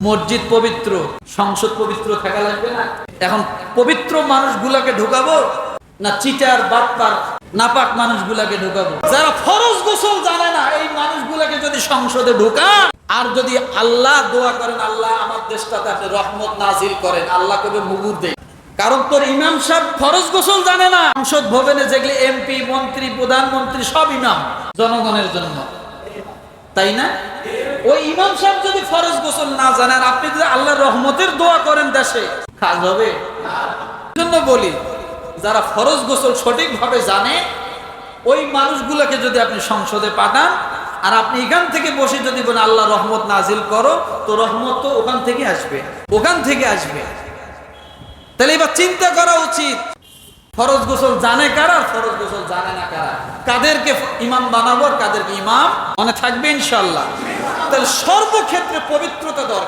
মসজিদ পবিত্র, সংসদ পবিত্র থাকা লাগবে না? এখন পবিত্র মানুষগুলাকে ঢুকাবো না চিটার বাটপার নাপাক মানুষগুলাকে ঢুকাবো? যারা ফরজ গোসল জানে না এই মানুষগুলাকে যদি সংসদে ঢুকান, আর যদি আল্লাহ দোয়া করেন আল্লাহ আমার দেশটাতে আপনি রহমত নাজিল করেন, আল্লাহ কবে মুগুর দেয়। কারণ তোর ইমাম সাহেব ফরজ গোসল জানে না। সংসদ ভবনে যেগুলি এমপি, মন্ত্রী, প্রধানমন্ত্রী সব ইমাম জনগণের জন্য, তাই না? ওই ইমাম সাহেব যদি ফরজ গোসল না জানেন, আপনি যদি আল্লাহর রহমতের দোয়া করেন দেশে, কাজ হবে? জন্য বলি যারা ফরজ গোসল সঠিকভাবে জানে ওই মানুষগুলোকে যদি আপনি সংসদে পাঠান, আর আপনি এখান থেকে বসে যদি বলেন আল্লাহ রহমত নাজিল করো, তো রহমত তো ওখান থেকে আসবে, ওখান থেকে আসবে। তাহলে এবার চিন্তা করা উচিত ফরজ গোসল জানে কারা, ফরজ গোসল জানে না কারা, কাদেরকে ইমাম বানাবো আর কাদেরকে ইমাম মনে থাকবে ইনশাআল্লাহ। তাহলে সর্বক্ষেত্রে পবিত্রতা দরকার।